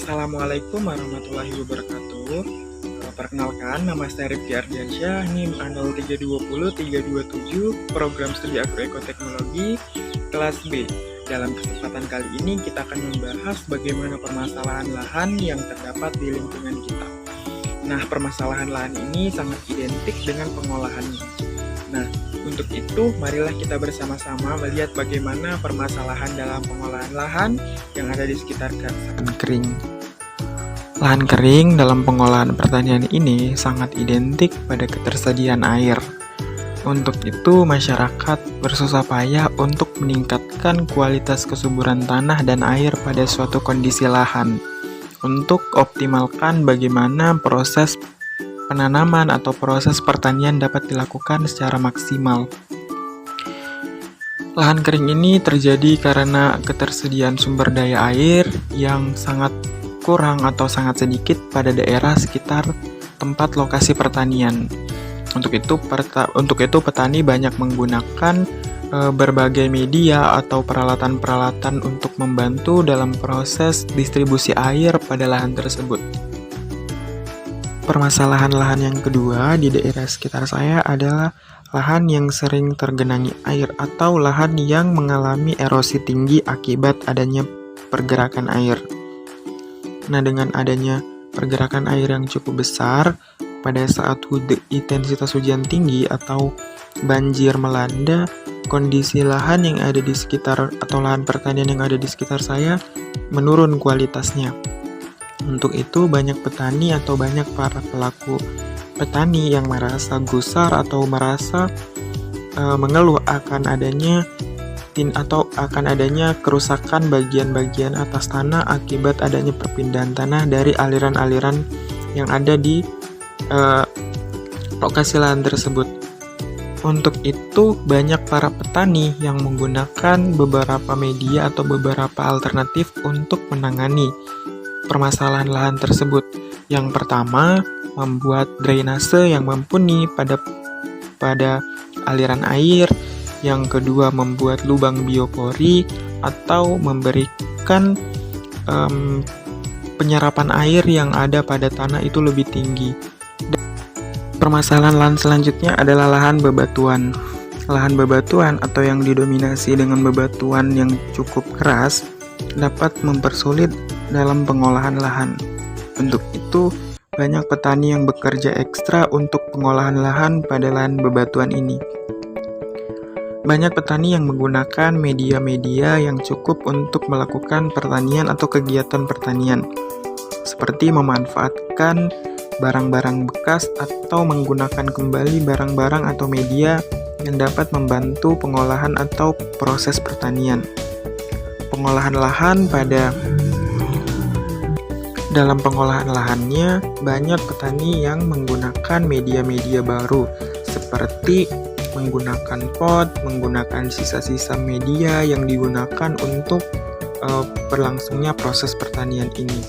Assalamualaikum warahmatullahi wabarakatuh. Perkenalkan, nama saya Rifki Ardiansyah, NIM A0320-327, Program Studi Agroekoteknologi, kelas B. Dalam kesempatan kali ini kita akan membahas bagaimana permasalahan lahan yang terdapat di lingkungan kita. Nah, permasalahan lahan ini sangat identik dengan pengolahannya. Nah, untuk itu, marilah kita bersama-sama melihat bagaimana permasalahan dalam pengolahan lahan yang ada di sekitar lahan kering. Lahan kering dalam pengolahan pertanian ini sangat identik pada ketersediaan air. Untuk itu, masyarakat bersusah payah untuk meningkatkan kualitas kesuburan tanah dan air pada suatu kondisi lahan. Untuk optimalkan bagaimana proses penanaman atau proses pertanian dapat dilakukan secara maksimal. Lahan kering ini terjadi karena ketersediaan sumber daya air yang sangat kurang atau sangat sedikit pada daerah sekitar tempat lokasi pertanian. Untuk itu petani banyak menggunakan berbagai media atau peralatan-peralatan untuk membantu dalam proses distribusi air pada lahan tersebut. Permasalahan lahan yang kedua di daerah sekitar saya adalah lahan yang sering tergenangi air atau lahan yang mengalami erosi tinggi akibat adanya pergerakan air. Nah, dengan adanya pergerakan air yang cukup besar, pada saat intensitas hujan tinggi atau banjir melanda, kondisi lahan yang ada di sekitar atau lahan pertanian yang ada di sekitar saya menurun kualitasnya. Untuk itu, banyak petani atau banyak para pelaku petani yang merasa gusar atau merasa mengeluh akan adanya kerusakan bagian-bagian atas tanah akibat adanya perpindahan tanah dari aliran-aliran yang ada di lokasi lahan tersebut. Untuk itu, banyak para petani yang menggunakan beberapa media atau beberapa alternatif untuk menangani permasalahan lahan tersebut. Yang pertama, membuat drainase yang mumpuni pada aliran air. Yang kedua, membuat lubang biopori atau memberikan penyerapan air yang ada pada tanah itu lebih tinggi. Permasalahan lahan selanjutnya adalah lahan bebatuan. Lahan bebatuan atau yang didominasi dengan bebatuan yang cukup keras dapat mempersulit dalam pengolahan lahan. Untuk itu, banyak petani yang bekerja ekstra untuk pengolahan lahan pada lahan bebatuan ini. Banyak petani yang menggunakan media-media yang cukup untuk melakukan pertanian atau kegiatan pertanian, seperti memanfaatkan barang-barang bekas atau menggunakan kembali barang-barang atau media yang dapat membantu pengolahan atau proses pertanian. Pengolahan lahan dalam pengolahan lahannya, banyak petani yang menggunakan media-media baru seperti menggunakan pot, menggunakan sisa-sisa media yang digunakan untuk berlangsungnya proses pertanian ini.